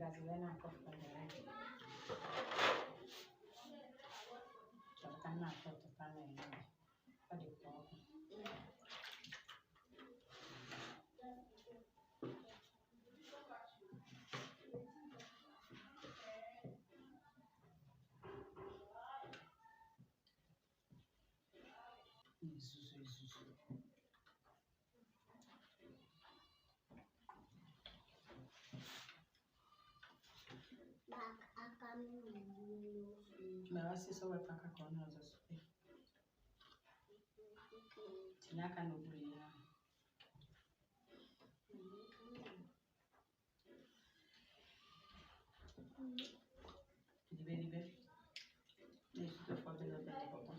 Gazilena kofa direct. Tokana tokana yenyewe. Hadi kwa hapo. Mawasi so wepaka kona za supe. Tinaka nubulia. Libe. Nesi to for the papa.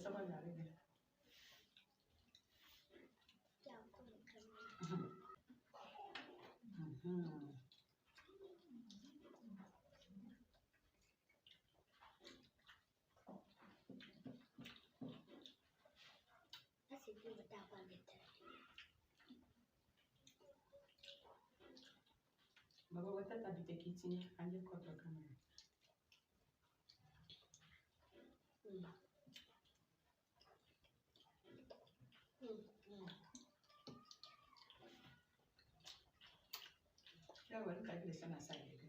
Sama nyari deh. Baba wata tabite kitchen anje koto kamera. Ya wani kabila sana sai.